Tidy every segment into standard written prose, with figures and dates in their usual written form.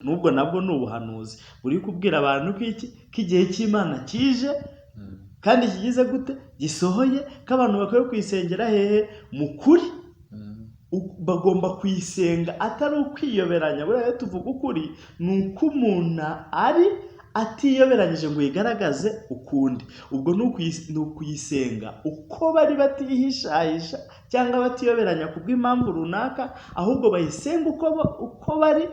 nubwo nabwo ni ubuhanuzi buri kubwira abantu ko igihe cy'Imana kije kandi kigize gute gisohoye, ko abantu bakwiye kuyisengera hehe mu kuri. Bagomba kuyisenga atari ukwiyoberanya. Buriya tuvuga ukuri ni uko umuntu ari atiyoberanyije ngo yigaragaze ukundi. Ubwo ni ukuyisenga uko bari batihishahisha cyangwa batiyoberanya kubw'impamvu runaka, ahubwo bayisenga uko bari,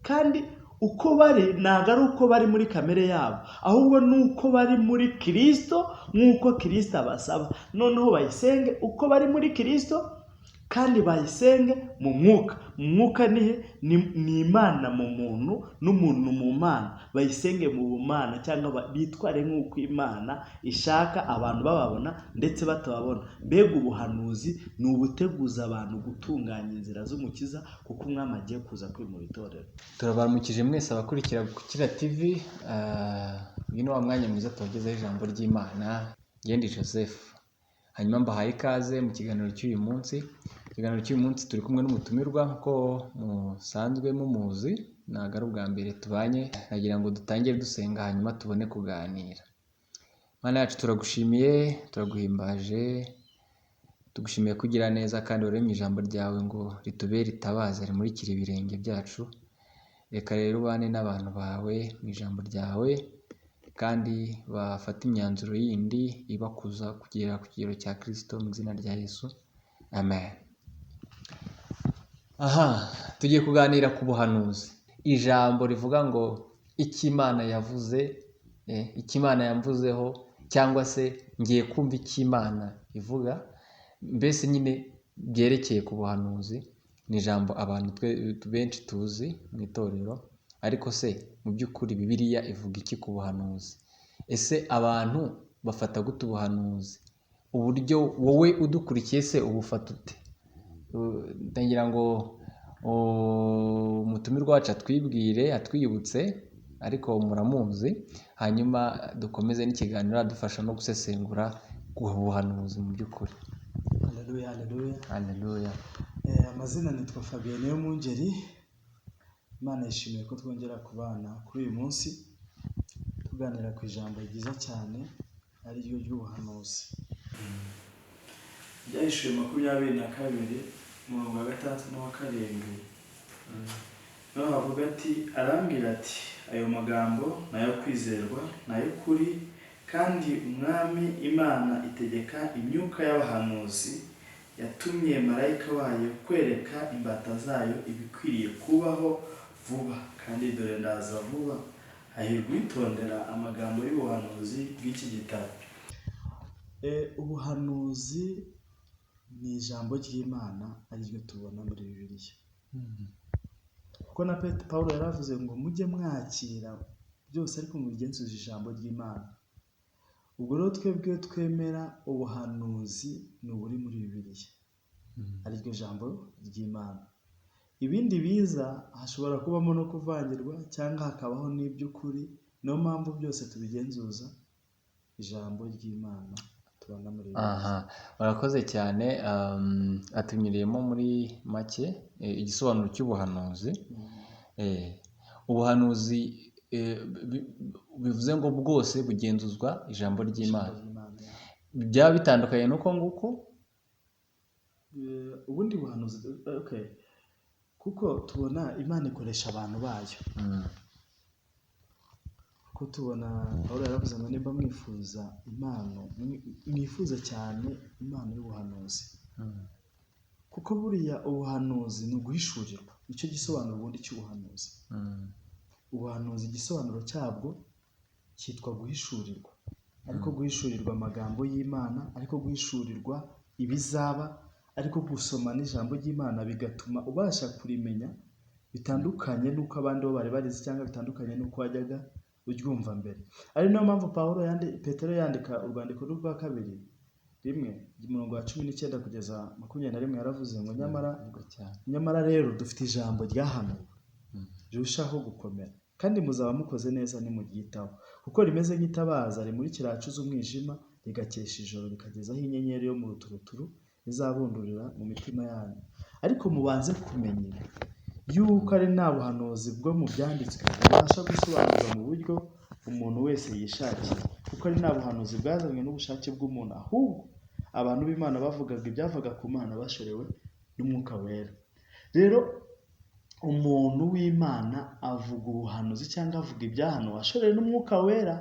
kandi uko bari ntabwo ari uko bari muri kamere yabo, ahubwo ni uko bari muri Kristo, nk'uko Kristo abasaba. Noneho bayisenge uko bari muri Kristo kandi bayisenge mu mwuka. Mu mwuka ni Imana mu muntu n'umuntu mu Mana. Bayisenge mu bumana cyangwa bitware nk'uko Imana ishaka abantu bababona ndetse batababona. Mbega ubuhanuzi ni ubuteguza abantu gutunganya inzira z'umukiza, kuko umwami agiye kuza kwimura itorero. Turabaramukije mwese abakurikira Gukira TV. Uyu ni wa mwanya mwiza tubagezaho ijambo ry'Imana. Ngendi Joseph. Hanyuma mbahaye ikaze mu kiganiro cy'uyu munsi. Ikiganiro cy'uyu munsi turi kumwe n'umutumirwa ko musanzwe mumuzi, ntabwo ari ubwa mbere tubanye. Nagira ngo dutangire dusenga hanyuma tubone kuganira. Mana yacu turagushimiye, turaguhimbaje, tugushimiye kugira neza kandi waremye ijambo ryawe ngo ritubere itabaza rimurikire ibirenge byacu. Reka rero ubane n'abantu bawe mu ijambo ryawe kandi bafata imyanzuro yindi ibakuza kugera ku kigero cya Kristo mu izina rya Yesu. Amen. Tugiye kuganira ku buhanuzi. Ijambo rivuga ngo icyo Imana yavuze, icyo Imana yamvuzeho, cyangwa se ngiye kumva icyo Imana ivuga. Mbese nyine byerekeye ku buhanuzi. Ni ijambo abantu benshi tuzi mu itorero, ariko se mu by'ukuri Bibiliya ivuga iki ku buhanuzi? Ese abantu bafata gute ubuhanuzi? Uburyo wowe udukurikiye se ubufata ute? Ndagira ngo umutumirwa wacu atwibwire, atwibutse, ariko muramuzi, hanyuma dukomeze n'ikiganiro adufasha no gusesengura ku buhanuzi mu by'ukuri. Haleluya, haleluya. Haleluya. Amazina nitwa Fabien Niyomwungeri. Imana yishimiye ko twongera kubana kuri uyu munsi tuganira ku ijambo ryiza cyane ari ryo ry'ubuhanuzi. Byahishuwe 22 umurongo wa 6 n'uwa 7. Naho havuga ati, arambwira ati, ayo magambo nayo kwizerwa, nayo kuri, kandi umwami Imana itegeka imyuka y'abahanuzi yatumye marayika wayo kwereka imbata zayo ibikwiriye kubaho vuba, kandi dore ndaza vuba. Hahirwa witondera amagambo y'ubuhanuzi bw'iki gitabo. Ubuhanuzi ni ijambo ry'Imana ari ryo tubona muri Bibiliya. Kuko na Pawulo yaravuze ngo mujye mwakira byose ariko mubigenzuze ijambo ry'Imana. Ubwo rero twebwe twemera ubuhanuzi ni uburi muri Bibiliya, ari ryo jambo ry'Imana. Ibindi biza hashobora kubamo no kuvangirwa cyangwa hakabaho n'iby'ukuri. Niyo mpamvu byose tubigenzuza ijambo ry'Imana tubona muri Bibiliya. Barakoze cyane. Atunyuriyemo muri make igisobanuro cy'ubuhanuzi. Ubuhanuzi bivuze ngo bwose bugenzuzwa ijambo ry'Imana. Byaba bitandukanye nuko nguko ubundi buhanuzi. Kuko tubona Imana ikoresha abantu bayo. Kuko tubona Pawulo yaravuze ngo nimba mwifuza impano, mwifuza cyane impano y'ubuhanuzi. Kuko buriya ubuhanuzi ni uguhishurirwa. Nicyo gisobanuro ubundi cy'ubuhanuzi. Ubuhanuzi igisobanuro cyabwo cyitwa guhishurirwa. Ariko guhishurirwa amagambo y'Imana, ariko guhishurirwa ibizaba, ariko gusoma n'ijambo ry'Imana bigatuma ubasha kurimenya bitandukanye n'uko abandi bo bari barizi, cyangwa bitandukanye n'uko wajyaga uryumva mbere. Ari nayo mpamvu Petero yandika urwandiko rwa 2 rimwe umurongo wa 19 kugeza 21 yaravuze ngo nyamara rero dufite ijambo ryahanuwe rirushaho gukomera, kandi muzaba mukoze neza nimuryitaho, kuko rimeze nk'itabaza rimurikira ahacuze umwijima, rigakesha ijoro rikagezaho inyenyeri yo mu ruturuturu izabundurira mu mitima yanyu. Ariko mubanze kumenya yuko ari nta buhanuzi bwo mu byanditswe bubasha gusobanurwa mu buryo umuntu wese yishakiye, kuko ari nta buhanuzi bwazanywe n'ubushake bw'umuntu, ahubwo abantu b'Imana bavugaga ibyavaga ku Mana bashorewe n'Umwuka Wera. Rero umuntu w'Imana avuga ubuhanuzi cyangwa avuga ibyahanuwe ashorewe n'Umwuka Wera.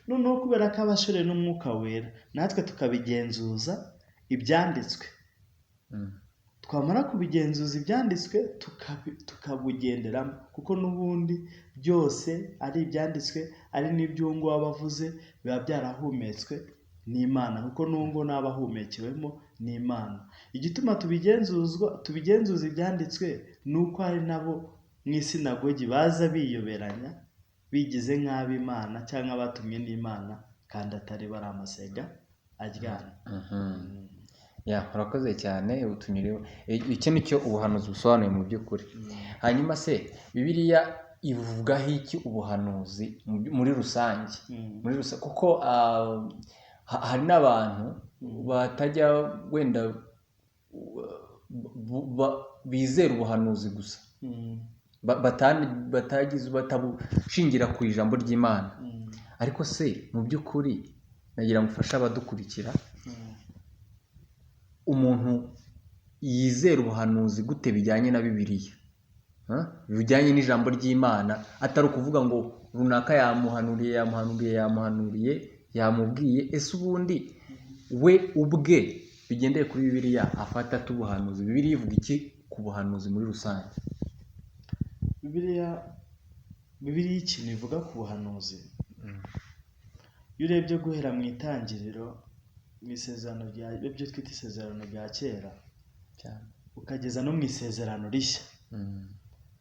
Noneho kubera ko aba ashorewe n'Umwuka Wera, natwe tukabigenzuza ibyanditswe. Twamara kubigenzuza ibyanditswe tukabugenderamo, kuko n'ubundi byose ari ibyanditswe, ari n'ibyo uwo nguwo aba avuze biba byarahumetswe n'Imana, kuko n'uwo nguwo n'aba ahumekewemo n'Imana. Igituma tubigenzuza ibyanditswe ni uko hari nabo mu isinagogi baza biyoberanya bigize nk'ab'Imana cyangwa batumye n'Imana kandi atari bari amasega aryana. Urakoze cyane utunyuriwe. Iki ni cyo ubuhanuzi busobanuye mu by'ukuri. Hanyuma se Bibiliya ivugaho iki ubuhanuzi muri rusange? Kuko hari n'abantu batajya wenda bizera ubuhanuzi gusa, batabushingira ku ijambo ry'Imana. Ariko se mu by'ukuri nagira ngo ufashe abadukurikira, umuntu yizera ubuhanuzi gute bijyanye na Bibiliya, bijyanye n'ijambo ry'Imana, atari ukuvuga ngo runaka yamuhanuriye yamubwiye. Ese ubundi we ubwe bigendeye kuri Bibiliya afata ubuhanuzi, Bibiliya ivuga iki ku buhanuzi muri rusange? Bibiliya ikintu ivuga ku buhanuzi, iyo urebye guhera mu itangiriro, mu isezerano ibyo twita isezerano rya kera ukageza no mu isezerano rishya,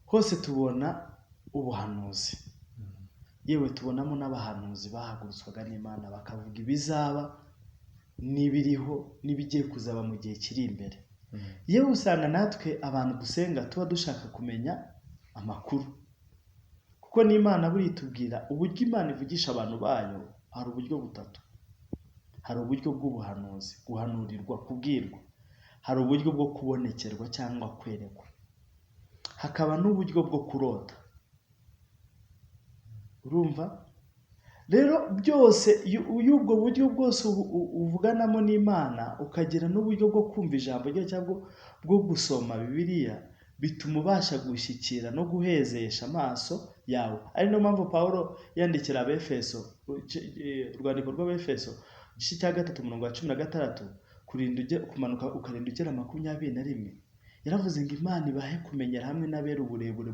hose tubona ubuhanuzi. Yewe tubonamo n'abahanuzi bahagurutswaga n'Imana bakavuga ibizaba n'ibiriho n'ibigiye kuzaba mu gihe kiri imbere. Yewe usanga natwe abantu dusenga tuba dushaka kumenya amakuru, kuko n'Imana buriya itubwira uburyo Imana ivugisha abantu bayo. Hari uburyo butatu: hari uburyo bw'ubuhanuzi, guhanurirwa, kubwirwa; hari uburyo bwo kubonekerwa cyangwa kwerekwa; hakaba n'uburyo bwo kurota. Urumva rero byose, iyo ubwo buryo bwose uvuganamo n'Imana, ukagira n'uburyo bwo kumva ijambo rye cyangwa bwo gusoma Bibiliya, bituma ubasha gushyikira no guhezesha amaso yawe. Ari niyo mpamvu Pawulo yandikira Abefeso, urwandiko rw'Abefeso igice cya 3:16, kumanuka ukarinda ugera 21, yaravuze ngo Imana ibahe kumenyera hamwe n'abera uburebure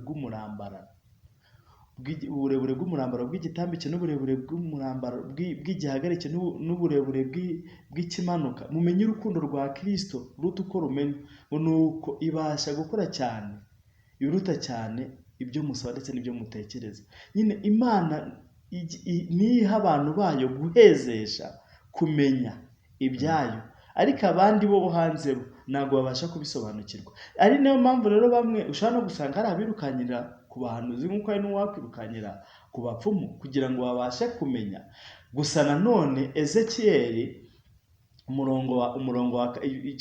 bw'umurambaro bw'igitambike n'uburebure bw'umurambaro bw'igihagarike n'uburebure bw'ikimanuka, mumenye urukundo rwa Kristo ruta uko rumenya, nuko ibasha gukora cyane ibiruta cyane ibyo musaba ndetse n'ibyo mutekereza. Nyine Imana niha abantu bayo guhezesha kumenya ibyayo, ariko abandi bo hanze ntabwo babasha kubisobanukirwa. Ari nayo mpamvu rero bamwe ushobora no gusanga hari abirukanyira ku bahanuzi nk'uko hari n'uwakwirukanyira ku bapfumu kugira ngo babashe kumenya. Gusa nanone Ezekiyeli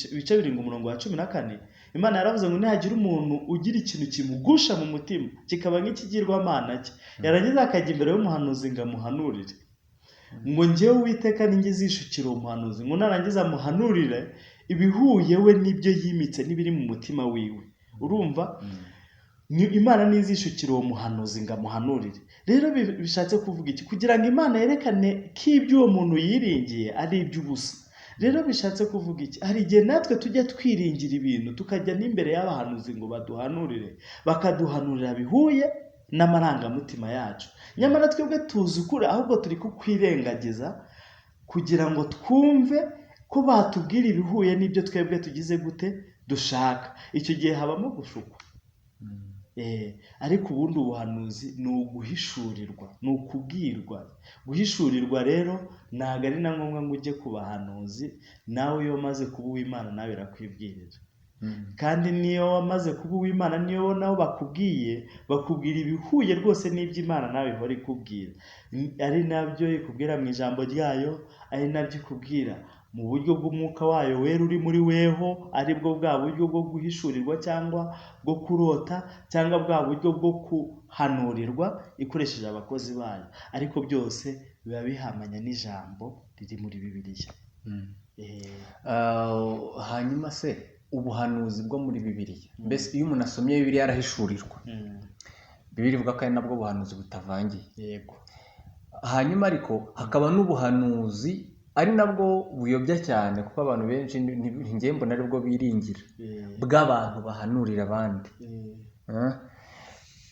ibice 7 umurongo wa 14, Imana yaravuze ngo nihagira umuntu ugira ikintu kimugusha mu mutima kikaba nk'ikigirwamana cye, yarangiza akajya imbere y'umuhanuzi ngo amuhanurire, ngo njyewe Uwiteka ninjye zishukira uwo muhanuzi, ngo narangiza amuhanurire ibihuye we n'ibyo yimitse n'ibiri mu mutima wiwe. Urumva, Imana nizishukira uwo muhanuzi ngo amuhanurire. Rero bishatse kuvuga iki? Kugira ngo Imana yerekane ko ibyo uwo muntu yiringiye ari iby'ubusa. Rero bishatse kuvuga iki? Hari igihe natwe tujya twiringira ibintu tukajya n'imbere y'abahanuzi ngo baduhanurire, bakaduhanurira bihuye n'amarangamutima yacu, nyamara twebwe tuzi ukuri, ahubwo turi kukwirengagiza kugira ngo twumve ko batubwira ibihuye n'ibyo twebwe tugize gute dushaka. Icyo gihe habamo gushukwa. Ariko ubundi ubuhanuzi ni uguhishurirwa, ni ukubwirwa. Guhishurirwa rero ntabwo ari na ngombwa ngo ujye ku bahanuzi, nawe iyo wamaze kuba uw'Imana nawe irakwibwirira. Kandi niyo wamaze kuba uw'Imana, niyo nabo bakubwira ibihuye rwose n'iby'Imana nawe ihora ikubwira. Ari nabyo ikubwira mu ijambo ryayo, ari nabyo ikubwira mu buryo bw'umwuka wayo wera uri muri weho, aribwo bwa buryo bwo guhishurirwa cyangwa bwo kurota cyangwa bwa buryo bwo kuhanurirwa ikoresheje abakozi bayo, ariko byose biba bihamanya n'ijambo riri muri Bibiliya. Hanyuma se ubuhanuzi bwo muri Bibiliya, mbese iyo umuntu asomye Bibiliya arahishurirwa. Bibiliya ivuga ko ari nabwo buhanuzi butavangiye. Yego. Hanyuma ariko hakaba n'ubuhanuzi ari nabwo buyobya cyane, kuko abantu benshi ngiye mbona aribwo biringira, bw'abantu bahanurira abandi.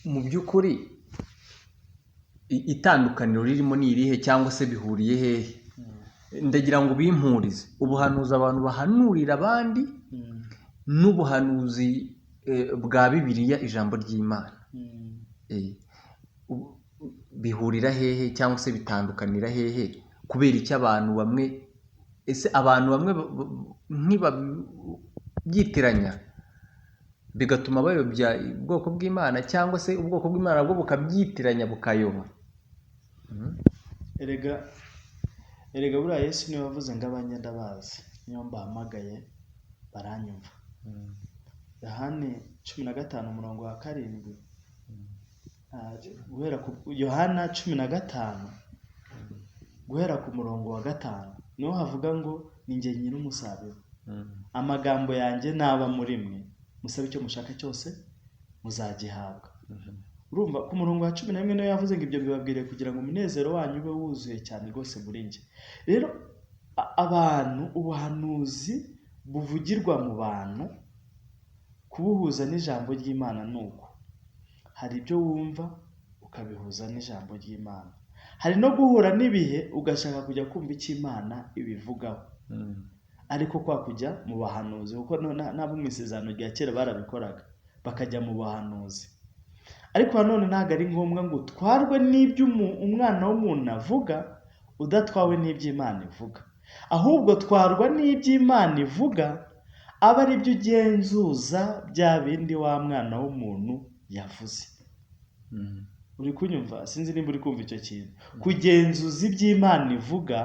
Mu by'ukuri itandukaniro ririmo ni irihe, cyangwa se bihuriye hehe? Ndagira ngo bimpurize ubuhanuzi abantu bahanurira abandi n'ubuhanuzi bwa Bibiliya, ijambo ry'Imana. Bihurira hehe cyangwa se bitandukanira hehe? Kubera iki abantu bamwe, ese abantu bamwe ntibabyitiranya bigatuma bayobya ubwoko bw'Imana, cyangwa se ubwoko bw'Imana bwo bukabyitiranya bukayoba? Erega buriya Yesu niwe wavuze ngo abanjye ndabazi, niyo mbahamagaye baranyumva. Yohani 15:7 guhera ku Yohana 15 guhera ku murongo wa 5 niho havuga ngo ni njye nyiri umusaruro, amagambo yanjye naba muri mwe, musabe icyo mushaka cyose muzagihabwa. Urumva ku murongo wa 11 niyo yavuze ngo ibyo bibabwiriye kugira ngo umunezero wanyu ube wuzuye cyane rwose muri njye. Rero abantu, ubuhanuzi buvugirwa mu bantu, kubuhuza n'ijambo ry'Imana nuko hari ibyo wumva ukabihuza n'ijambo ry'Imana, hari no guhura n'ibihe ugashaka kujya kumva icyo Imana ibivugaho, ariko kwa kujya mu bahanuzi, kuko nabo mu isezerano rya kera barabikoraga bakajya mu bahanuzi. Ariko nanone ntabwo ari ngombwa ngo utwarwe n'ibyo umwana w'umuntu avuga udatwawe n'iby'Imana ivuga, ahubwo twarwa n'iby'Imana ivuga, aba ari byo ugenzuza bya bindi wa mwana w'umuntu yavuze. Uri kunyumva? Sinzi nimba uri kumva icyo kintu. Kugenzuza iby'Imana ivuga,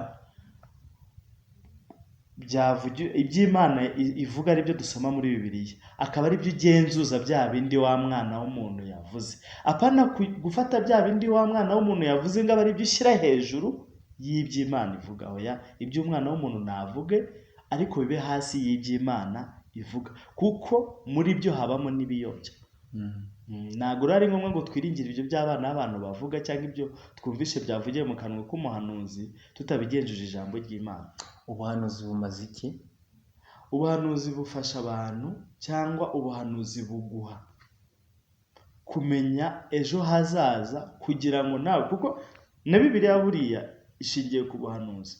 iby'Imana ivuga ari byo dusoma muri Bibiliya, akaba ari byo ugenzuza bya bindi wa mwana w'umuntu yavuze. Apana gufata bya bindi wa mwana w'umuntu yavuze ngo aba ari byo ushyira hejuru y'iby'Imana ivuga. Oya, iby'umwana w'umuntu navuge, ariko bibe hasi y'iby'Imana ivuga, kuko muri byo habamo n'ibiyobya. Ntabwo ari ngombwa ngo twiringire ibyo by'abana b'abantu bavuga, cyangwa ibyo twumvishe byavugiye mu kanwa k'umuhanuzi tutabigenjeje ijambo ry'Imana. Ubuhanuzi bumaze iki? Ubuhanuzi bufasha abantu, cyangwa ubuhanuzi buguha kumenya ejo hazaza, kugira ngo nawe, kuko na Bibiliya buriya ishingiye ku buhanuzi.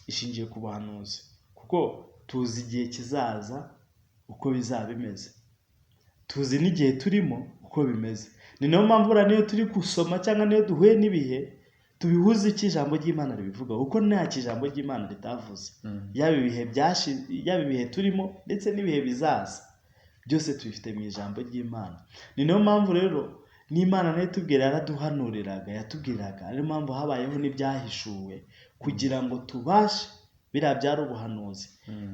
Ishingiye ku buhanuzi kuko tuzi igihe kizaza uko bizaba bimeze, tuzi n'igihe turimo uko bimeze. Ni nayo mpamvu niyo turi gusoma cyangwa niyo duhuye n'ibihe, tubihuze icyo ijambo ry'Imana ribivuga, kuko nta ijambo ry'Imana ritavuze. Yaba ibihe byashize, yaba ibihe turimo, ndetse n'ibihe bizaza, byose tubifite mu ijambo ry'Imana. Ni nayo mpamvu rero n'Imana nayo itubwira, yaraduhanuriraga, yatubwiraga. Niyo mpamvu habayeho n'ibyahishuwe kugira ngo tubashe, biriya byari ubuhanuzi.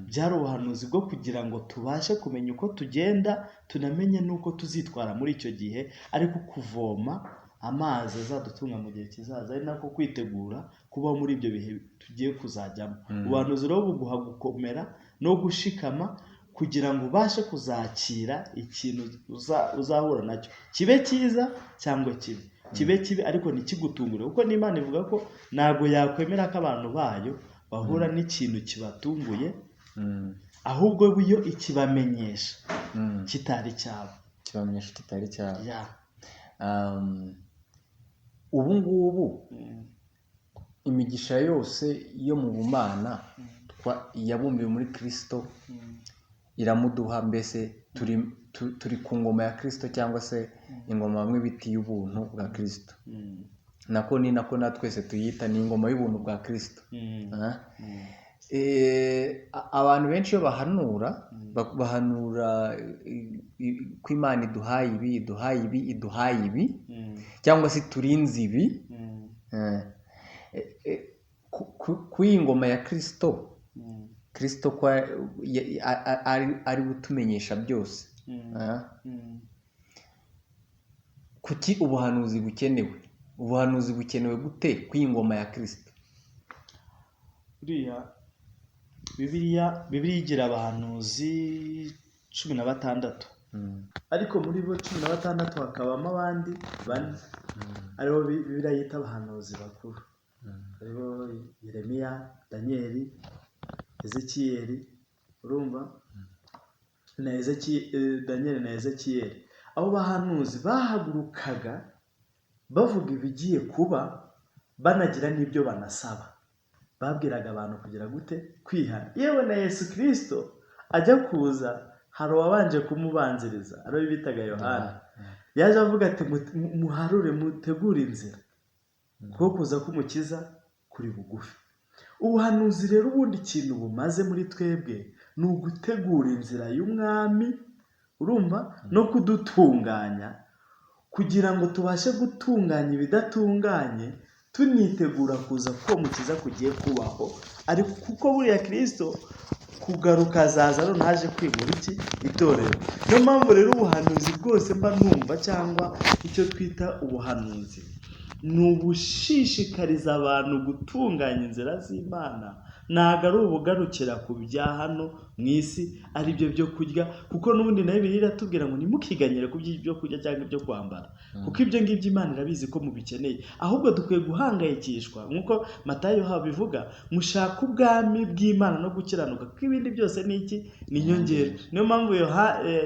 Byari ubuhanuzi bwo kugira ngo tubashe kumenya uko tugenda, tunamenye n'uko tuzitwara muri icyo gihe, ariko kuvoma amazi azadutunga mu gihe kizaza, ari nako kwitegura kubaho muri ibyo bihe tugiye kuzajyamo. Ubuhanuzi rero buguha gukomera no gushikama, kugira ngo ubashe kuzakira ikintu uzahura nacyo, kibe cyiza cyangwa kibi, kibe kibi ariko ntikigutungure, kuko n'Imana ivuga ko ntabwo yakwemera ko abantu bayo bahura n'ikintu kibatunguye, ahubwo yo ikibamenyesha kitari cyabo. Kibamenyesha kitari cyabo. Ubu ngubu imigisha yose yo mu bumana yabumbiwe muri Kristo iramuduha, mbese turi ku ngoma ya Kristo, cyangwa se ingoma bamwe bita y'ubuntu bwa Kristo. Nako ni nako na twese tuyita, ni ingoma y'ubuntu bwa Kristo. Abantu benshi iyo bahanura ko Imana iduhaye ibi, iduhaye ibi, iduhaye ibi, cyangwa se turinze ibi. ku ingoma ya Kristo ko ari butumenyesha byose. Kuki ubuhanuzi bukenewe gute ku ingoma ya Kristo? Bibiliya igira abahanuzi 16, ariko muri bo 16 hakabamo abandi 4 aribo Bibiliya yita abahanuzi bakuru, aribo Yeremiya, Daniyeli, Ezekiyeli, urumva, na Daniyeli na Ezekiyeli. Abo bahanuzi bahagurukaga bavuga ibigiye kuba, banagira n'ibyo banasaba. Babwiraga abantu kugira gute? Kwihana. Yewe na Yesu Kristo ajya kuza, hari uwabanje kumubanziriza, ariwe bitaga Yohana. Yaje avuga ati muharure, mutegure inzira, kuko kuza k'umukiza kuri bugufi. Ubuhanuzi rero ubundi ikintu bumaze muri twebwe ni ugutegura inzira y'umwami, urumva, no kudutunganya kugira ngo tubashe gutunganya ibidatunganye, tunitegura kuza ko mukiza kugiye kubaho. Ariko kuko buriya Kristo kugaruka azaza none haje kwimura itorero. Niyo mpamvu rero ubuhanuzi bwose mba numva, cyangwa icyo twita ubuhanuzi, ni ubushishikariza abantu gutunganya inzira z'Imana. Ntabwo ari ubugarukira ku bya hano mu isi, ari byo byo kurya, kuko n'ubundi nayo Bibiliya iratubwira ngo ntimukiganyire ku byo kurya cyangwa ibyo kwambara, kuko ibyo ngibyo Imana irabizi ko mubikeneye. Ahubwo dukwiye guhangayikishwa, nk'uko Matayo bivuga, mushaka ubwami bw'Imana no gukiranuka, kuko ibindi byose ni iki? Ni inyongera. Niyo mpamvu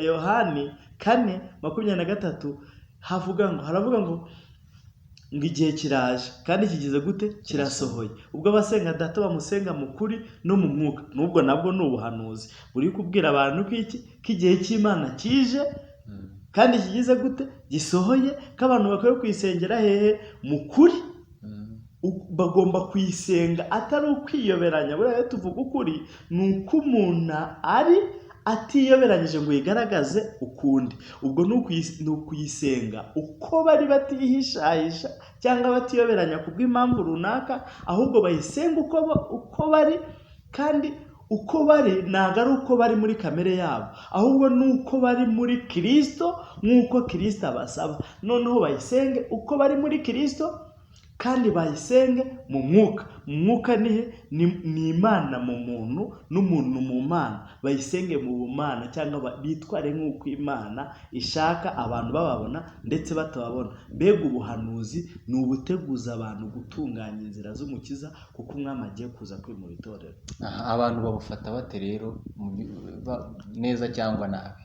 Yohani 4:23 haravuga ngo igihe kiraje kandi kigize gute? Kirasohoye, ubwo abasenga Data bamusenga mu kuri no mu mwuka. Nubwo nabwo ni ubuhanuzi buri kubwira abantu ko igihe cy'Imana kije kandi kigize gute? Gisohoye, ko abantu bakwiye kuyisengera hehe? Mu kuri. Bagomba kuyisenga atari ukwiyoberanya. Buriya tuvuga ukuri ni uko umuntu ari atiyoberanyije ngo yigaragaze ukundi. Ubwo ni ukuyisenga uko bari batihishahisha cyangwa batiyoberanya kubw'impamvu runaka, ahubwo bayisenga uko bari. Kandi uko bari ntabwo ari uko bari muri kamere yabo, ahubwo ni uko bari muri Kristo, nk'uko Kristo abasaba. Noneho bayisenge uko bari muri Kristo, kandi bayisenge mu mwuka. Mu mwuka ni Imana mu muntu, n'umuntu mu Mana. Bayisenge mu bumana, cyangwa bitware nk'uko Imana ishaka, abantu bababona ndetse batababona. Mbega ubuhanuzi ni ubuteguza abantu gutunganya inzira z'umukiza, kuko umwami agiye kuza kwimura itorero. Abantu babufata bate rero, neza cyangwa nabi?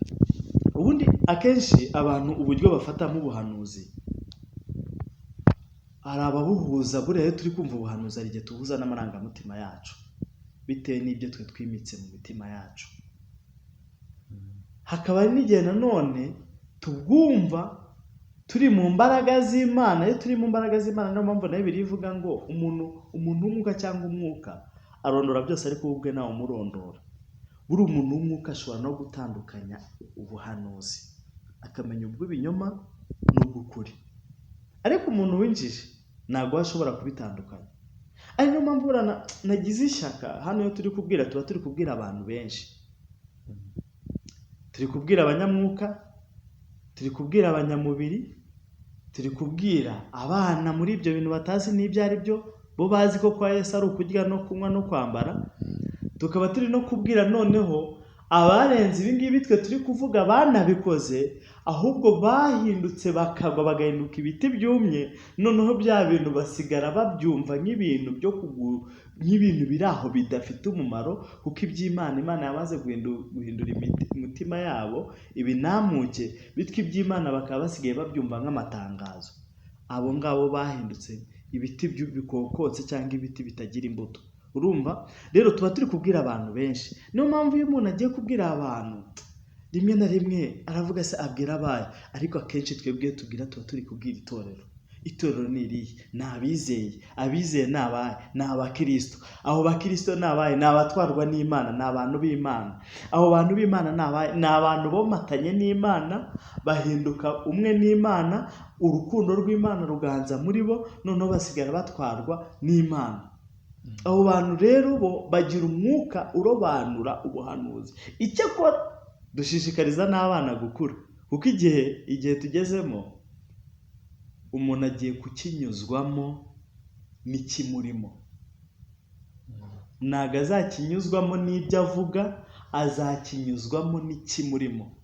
Ubundi akenshi abantu uburyo bafatamo ubuhanuzi, hari ababuhuza. Buriya turi kumva ubuhanuzi hari igihe tubuza n'amarangamutima yacu, bitewe n'ibyo twe twimitse mu mitima yacu. Hakaba n'igihe nanone tubwumva turi mu mbaraga z'Imana. Iyo turi mu mbaraga z'Imana, niyo mpamvu nayo Bibiliya ivuga ngo umuntu w'umwuka cyangwa umwuka arondora byose, ariko we ubwe ntawe umurondora. Buri umuntu w'umwuka ashobora no gutandukanya ubuhanuzi, akamenya ubw'ibinyoma n'ubw'ukuri. Ariko umuntu w'injiji ntabwo ashobora kubitandukanya. Ari niyo mpamvu nagize ishyaka hano. Iyo turi kubwira, tuba turi kubwira abantu benshi. Turi kubwira abanyamwuka, turi kubwira abanyamubiri, turi kubwira abana muri ibyo bintu batazi n'ibyo ari byo, bo bazi ko kwa Yesu ari ukurya no kunywa no kwambara. Tukaba turi no kubwira noneho abarenze ibi ngibi twe turi kuvuga banabikoze, ahubwo bahindutse bakagwa bagahinduka ibiti byumye. Noneho bya bintu basigara babyumva nk'ibintu nk'ibintu biri aho bidafite umumaro, kuko Imana yamaze guhindura imitima yabo ibinamuke, bityo iby'Imana bakaba basigaye babyumva nk'amatangazo. Abo ngabo bahindutse ibiti bikokotse cyangwa ibiti bitagira imbuto. Urumva rero tuba turi kubwira abantu benshi. Niyo mpamvu iyo umuntu agiye kubwira abantu, rimwe na rimwe aravuga se abwira abaye, ariko akenshi twebwe tubwira tuba turi kubwira itorero. Itorero ni irihe? Ni abizeye ni abahe? Ni abakristo. Abo bakristo ni abahe? Ni abatwarwa n'Imana, ni abantu b'Imana. Abo bantu b'Imana ni abahe? Ni abantu bomatanye n'Imana, bahinduka umwe n'Imana, urukundo rw'Imana ruganza muri bo, noneho basigara batwarwa n'Imana. abo bantu rero bo bagira umwuka urobanura ubuhanuzi. Icyakora dushishikariza n'abana gukura, kuko igihe tugezemo umuntu agiye kukinyuzwamo n'ikimurimo. Ntabwo azakinyuzwamo n'ibyo avuga, azakinyuzwamo n'ikimurimo.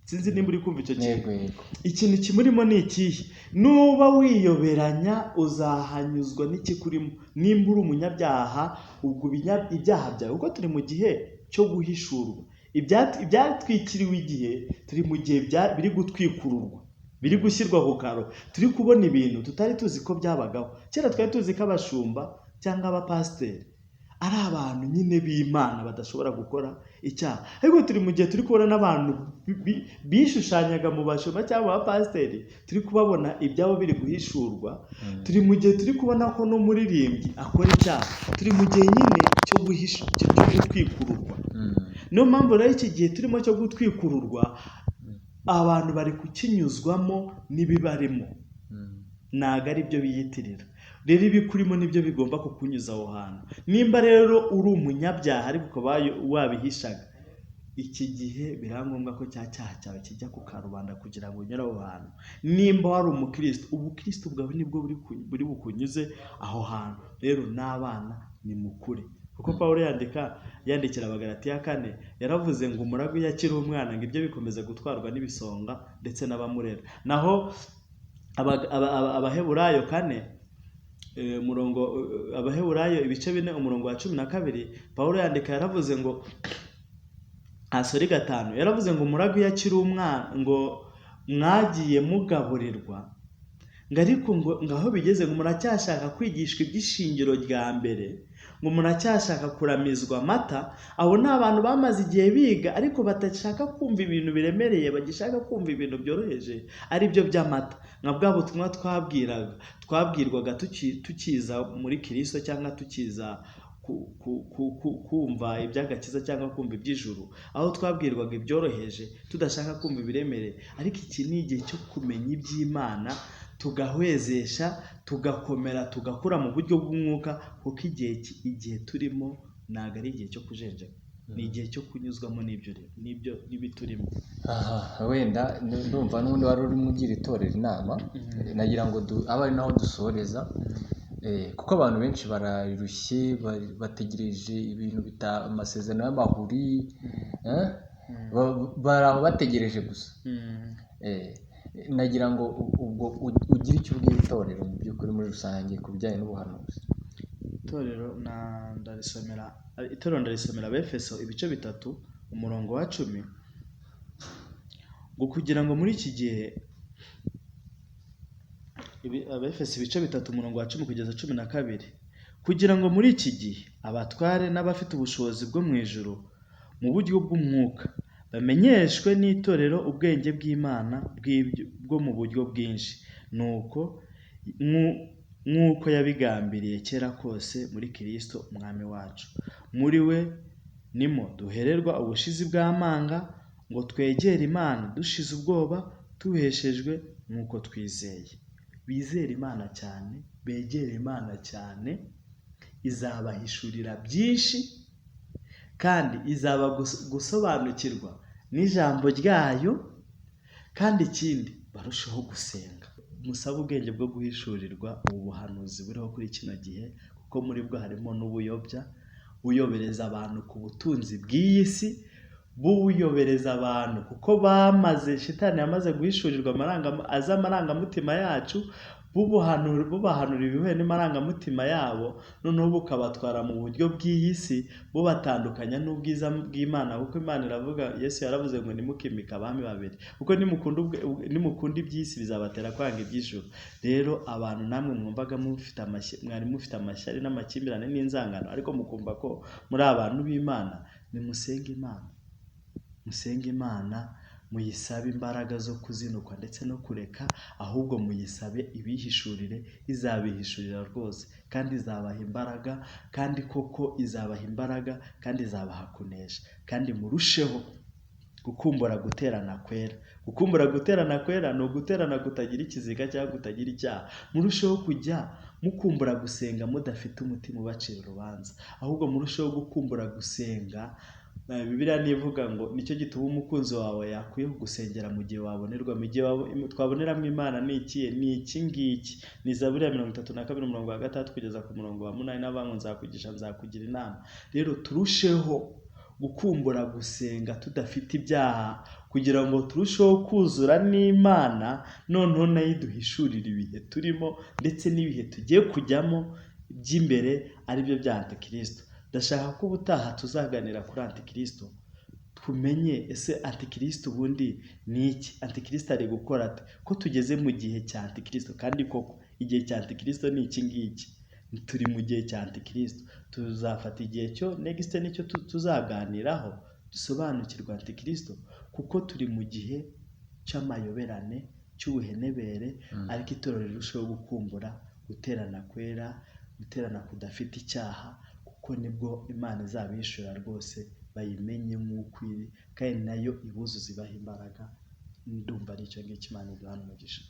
Sinzi nimba uri kumva icyo kintu. Ikintu kimurimo ni ikihe? Nuba wiyoberanya uzahanyuzwa n'ikikurimo. Nimba uri umunyabyaha, ubwo ibyaha byawe, kuko turi mu gihe cyo guhishurwa. Ibyatwikiriwe igihe, turi mu gihe biri gutwikururwa, biri gushyirwa ku karo. Turi kubona ibintu tutari tuzi ko byabagaho. Kera twari tuzi ko abashumba cyangwa abapasiteri ari abantu nyine b'Imana badashobora gukora icyaha, ariko turi mu gihe turi kubona n'abantu bishushanyaga mu bashumba cyangwa abapasiteri, turi kubabona ibyabo biri guhishurwa. Turi mu gihe turi kubona ko n'umuririmbyi akora icyaha. Turi mu gihe nyine cyo gutwikururwa. Niyo mpamvu rero iki gihe turimo cyo gutwikururwa, abantu bari kukinyuzwamo n'ibibarimo, ntabwo ari byo biyitirira. Rero ibikurimo nibyo bigomba kukunyuza aho hantu. Nimba rero uri umunyabyaha ariko ukaba wabihishaga, iki gihe birangombwa ko cya cyaha cyawe kijya ku karubanda kugira ngo unyure aho hantu. Nimba wari umukristo, ubukristo bwawe nibwo buri bukunyuze aho hantu. Rero n'abana ni mukure, kuko Pawulo yandikira Abagalatiya 4 yaravuze ngo umuragwa iyo akiri umwana ngo ibyo bikomeza gutwarwa n'ibisonga ndetse n'abamurera. Naho Abaheburayo 4 Abaheburayo ibice 4 umurongo wa 12 Pawulo yandika yaravuze ngo 5 yaravuze ngo umuragwa iyo akiri umwana ngo mwagiye mugaburirwa, ngo ariko ngo aho bigeze ngo muracyashaka kwigishwa iby'ishingiro rya mbere, ngo muracyashaka kuramizwa amata. Abo ni abantu bamaze igihe biga ariko batashaka kumva ibintu biremereye, bagishaka kumva ibintu byoroheje ari byo by'amata. Nka bwa butumwa twabwirwaga tukiza muri Kristo cyangwa tukiza kumva iby'agakiza cyangwa kumva iby'ijuru, aho twabwirwaga ibyoroheje tudashaka kumva ibiremereye. Ariko iki ni igihe cyo kumenya iby'Imana, tugahwezesha, tugakomera, tugakura mu buryo bw'umwuka, kuko igihe turimo ntabwo ari igihe cyo kujenjeka, ni igihe cyo kunyuzwamo n'ibiturimo. Wenda ndumva n'ubundi wari urimo ugira itorero inama, nagira ngo abe ari naho dusoreza, kuko abantu benshi bararushye, bategereje ibintu amasezerano y'amahuri, bari aho bategereje gusa. Nagira ngo ubwo ugire icyo ubwira itorero mu by'ukuri muri rusange ku bijyanye n'ubuhanuzi. Itorero ndarisomera Abefeso ibice 3 umurongo wa 10, ngo kugira ngo muri iki gihe, Abefeso ibice 3 umurongo wa 10 kugeza 12, kugira ngo muri iki gihe abatware n'abafite ubushobozi bwo mu ijuru mu buryo bw'umwuka bamenyeshwe n'itorero ubwenge bw'Imana bwo mu buryo bwinshi, nk'uko yabigambiriye kera kose muri Kristo umwami wacu. Muri we nimo duhererwa ubushizi bw'amanga, ngo twegere Imana dushize ubwoba, tuheshejwe nk'uko twizeye. Bizere Imana cyane, begere Imana cyane, izabahishurira byinshi kandi izaba gusobanukirwa n'ijambo ryayo. Kandi ikindi, barushaho gusenga, musabe ubwenge bwo guhishurirwa ubu buhanuzi buriho kuri kino gihe, kuko muri bwo harimo buyobereza abantu ku butunzi bw'iyi si, buyobereza abantu kuko Shitani yamaze guhishurirwa amarangamutima yacu, bubahanura ibihuye n'amarangamutima yabo, noneho bukabatwara mu buryo bw'iyi si, bubatandukanya n'ubwiza bw'Imana. Kuko Imana iravuga, Yesu yaravuze ngo nimukimike abami babiri, kuko nimukunda iby'isi bizabatera kwanga iby'ijuru. Rero abantu namwe mwumvaga mwari mufite amashyari n'amakimbirane n'inzangano, ariko mukumva ko muri abantu b'Imana, nimusenge Imana, musenge Imana, muyisabe imbaraga zo kuzinukwa ndetse no kureka, ahubwo muyisabe ibihishurire, izabihishurira rwose, kandi izabaha imbaraga, kandi koko izabaha imbaraga, kandi izabaha kunesha. Kandi murusheho gukumbura guterana kwera. Gukumbura guterana kwera ni uguterana kutagira ikiziga cyangwa kutagira icyaha. Murusheho kujya mukumbura gusenga mudafite umutima ubacira urubanza, ahubwo murusheho gukumbura gusenga. Bibiliya nivuga ngo nicyo gituma umukunzi wawe yakwiye kugusengera mu gihe wabonerwa. Mu gihe twaboneramo Imana ni iki? Ni iki ngiki. Ni Zaburi ya 32 umurongo wa 6 kugeza ku murongo wa 8 n'abantu nzakwigisha nzakugira inama. Rero turusheho gukumbura gusenga tudafite ibyaha, kugira ngo turusheho kuzura n'Imana, noneho nayo iduhishurira ibihe turimo ndetse n'ibihe tugiye kujyamo by'imbere ari byo bya Antikristo. Ndashaka ko ubutaha tuzaganira kuri Antikristo, tumenye ese Antikristo ubundi ni iki? Antikristo ari gukora ate? Ko tugeze mu gihe cya Antikristo, kandi koko igihe cya Antikristo ni iki ngiki. Turi mu gihe cya Antikristo. Tuzafata igihe cyo next nicyo tuzaganiraho, dusobanukirwa Antikristo, kuko turi mu gihe cy'amayoberane, cy'ubuhenebere, ariko itorero rirushaho gukumbura guterana kwera, guterana kudafite icyaha, kuko nibwo Imana izabishura rwose bayimenye nk'uko iri, kandi nayo ibuzuza ibaha imbaraga. Ndumva ari icyo ngicyo Imana iduhana umugisha.